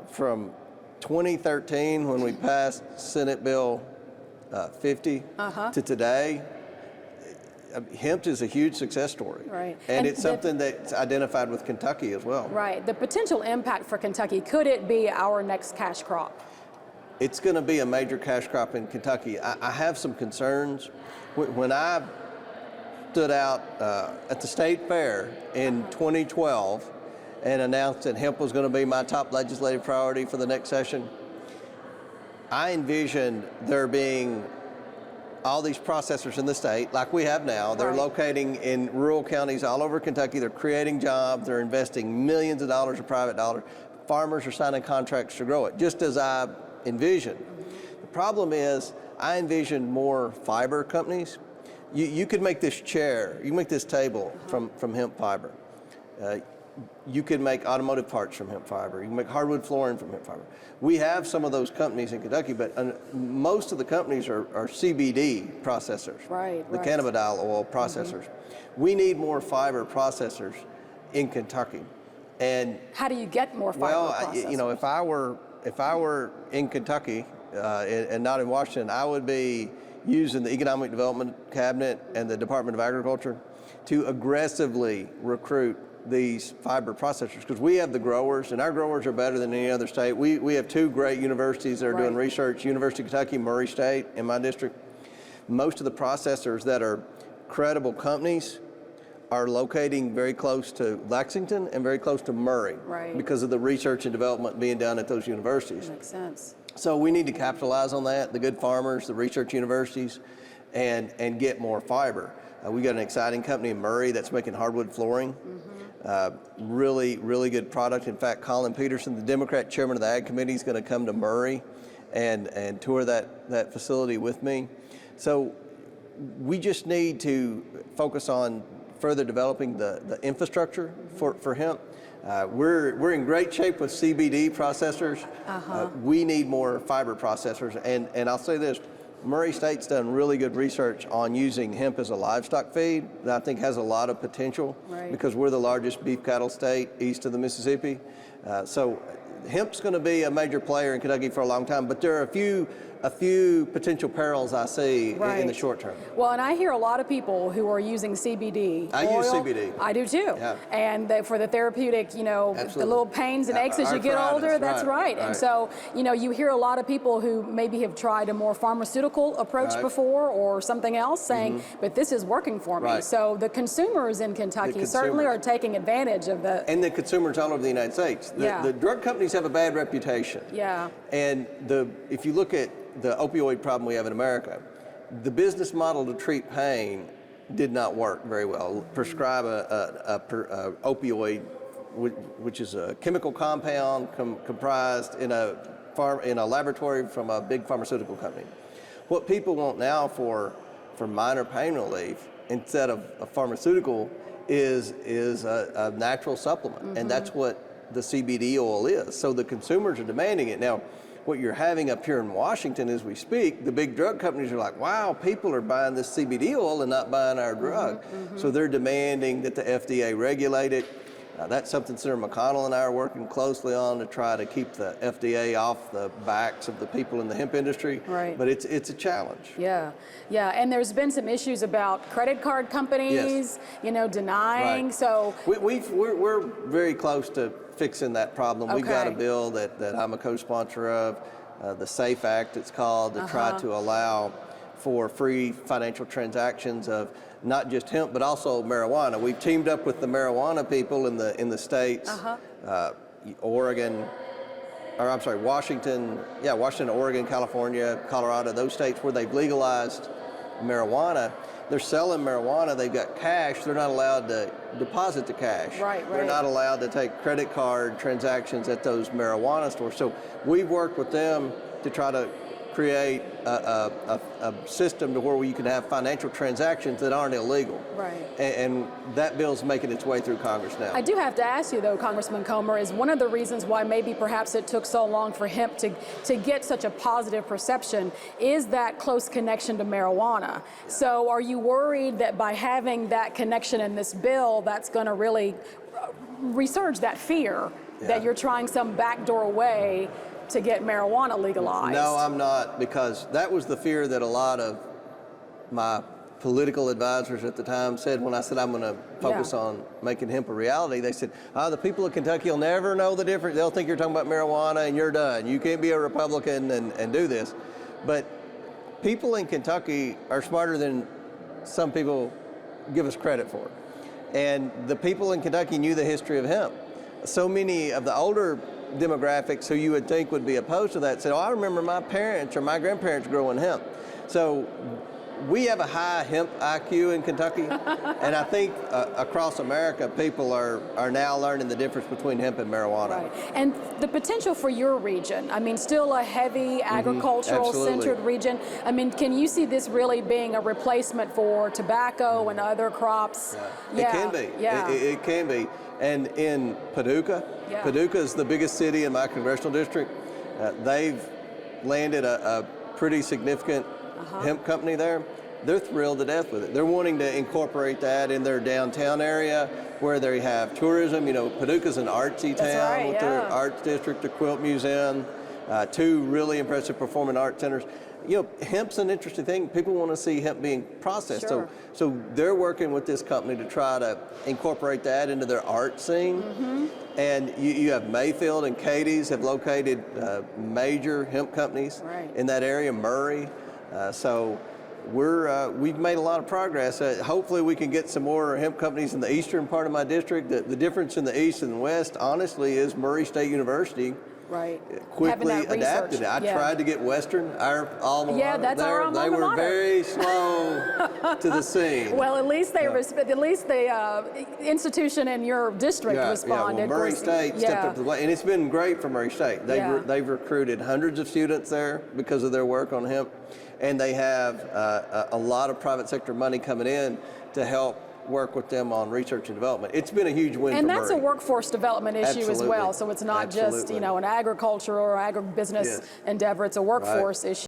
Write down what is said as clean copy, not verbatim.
From 2013, when we passed Senate Bill 50, to today, hemp is a huge success story. Right. And it's something that's identified with Kentucky as well. Right. The potential impact for Kentucky, could it be our next cash crop? It's going to be a major cash crop in Kentucky. I have some concerns. When I stood out at the state fair in 2012 and announced that hemp was going to be my top legislative priority for the next session, I envisioned there being all these processors in the state, like we have now. They're locating in rural counties all over Kentucky. They're creating jobs. They're investing millions of dollars of private dollars. Farmers are signing contracts to grow it, just as I envisioned. The problem is, I envisioned more fiber companies. You could make this chair, you can make this table from hemp fiber. You could make automotive parts from hemp fiber. You can make hardwood flooring from hemp fiber. We have some of those companies in Kentucky, but most of the companies are CBD processors, the cannabidiol oil processors. We need more fiber processors in Kentucky. And how do you get more fiber processors? Well, you know, if I were in Kentucky and not in Washington, I would be using the Economic Development Cabinet and the Department of Agriculture to aggressively recruit these fiber processors, because we have the growers, and our growers are better than any other state. We have two great universities that are doing research, University of Kentucky, Murray State in my district. Most of the processors that are credible companies are locating very close to Lexington and very close to Murray because of the research and development being done at those universities. Makes sense. So we need to capitalize on that, the good farmers, the research universities, and get more fiber. We got an exciting company in Murray that's making hardwood flooring. Really, really good product. In fact, Colin Peterson, the Democrat chairman of the Ag Committee, is going to come to Murray and tour that facility with me. So we just need to focus on further developing the infrastructure for hemp. We're in great shape with CBD processors. We need more fiber processors. And I'll say this, Murray State's done really good research on using hemp as a livestock feed that I think has a lot of potential because we're the largest beef cattle state east of the Mississippi. So hemp's going to be a major player in Kentucky for a long time, but there are a few potential perils I see in the short term. Well, and I hear a lot of people who are using CBD I use CBD. I do too. Yeah. And for the therapeutic, you know, Absolutely. the little pains and aches as you get older, that's right. And so, you know, you hear a lot of people who maybe have tried a more pharmaceutical approach before or something else saying, but this is working for me. So the consumers in Kentucky certainly are taking advantage of the... And the consumers all over the United States. The drug companies have a bad reputation. And if you look at the opioid problem we have in America, the business model to treat pain did not work very well. Prescribe a opioid, which is a chemical compound comprised in a laboratory from a big pharmaceutical company. What people want now for minor pain relief instead of a pharmaceutical is a natural supplement, and that's what the CBD oil is. So the consumers are demanding it. Now, what you're having up here in Washington as we speak, the big drug companies are like, wow, people are buying this CBD oil and not buying our drug. So they're demanding that the FDA regulate it. That's something Senator McConnell and I are working closely on to try to keep the FDA off the backs of the people in the hemp industry. But it's a challenge. Yeah, and there's been some issues about credit card companies, you know, denying. So we're very close to fixing that problem. We've got a bill that I'm a co-sponsor of, the SAFE Act it's called, to try to allow for free financial transactions of not just hemp, but also marijuana. We've teamed up with the marijuana people in the states, Washington, Oregon, California, Colorado, those states where they've legalized marijuana. They're selling marijuana, they've got cash, they're not allowed to deposit the cash. They're not allowed to take credit card transactions at those marijuana stores. So we've worked with them to try to create a system to where you can have financial transactions that aren't illegal. And that bill's making its way through Congress now. I do have to ask you though, Congressman Comer, is one of the reasons why maybe perhaps it took so long for hemp to get such a positive perception is that close connection to marijuana. So are you worried that by having that connection in this bill, that's going to really resurge that fear that you're trying some backdoor way to get marijuana legalized. No, I'm not, because that was the fear that a lot of my political advisors at the time said when I said I'm going to focus on making hemp a reality. They said, the people of Kentucky will never know the difference. They'll think you're talking about marijuana and you're done. You can't be a Republican and do this. But people in Kentucky are smarter than some people give us credit for. And the people in Kentucky knew the history of hemp. So many of the older demographics who you would think would be opposed to that said, I remember my parents or my grandparents growing hemp. So we have a high hemp IQ in Kentucky, and I think across America, people are now learning the difference between hemp and marijuana. Right. And the potential for your region, I mean, still a heavy agricultural-centered region. I mean, can you see this really being a replacement for tobacco and other crops? It can be. It can be. And in Paducah, Paducah is the biggest city in my congressional district. They've landed a pretty significant hemp company there. They're thrilled to death with it. They're wanting to incorporate that in their downtown area where they have tourism. You know, Paducah's an artsy town with their arts district, the Quilt Museum, 2 really impressive performing art centers. You know, hemp's an interesting thing. People want to see hemp being processed. So they're working with this company to try to incorporate that into their art scene. And you have Mayfield and Katie's have located major hemp companies in that area, Murray. So we've made a lot of progress. Hopefully we can get some more hemp companies in the eastern part of my district. The difference in the east and the west, honestly, is Murray State University quickly adapted it. I tried to get Western, our alma mater. Yeah, that's our alma mater. They were very slow to the scene. Well, at least at least the institution in your district responded. Yeah, well, Murray State stepped up to the plate, and it's been great for Murray State. They've recruited hundreds of students there because of their work on hemp, and they have a lot of private sector money coming in to help work with them on research and development. It's been a huge win for Murray. And that's a workforce development issue as well. So it's not just, you know, an agricultural or agribusiness endeavor. It's a workforce issue.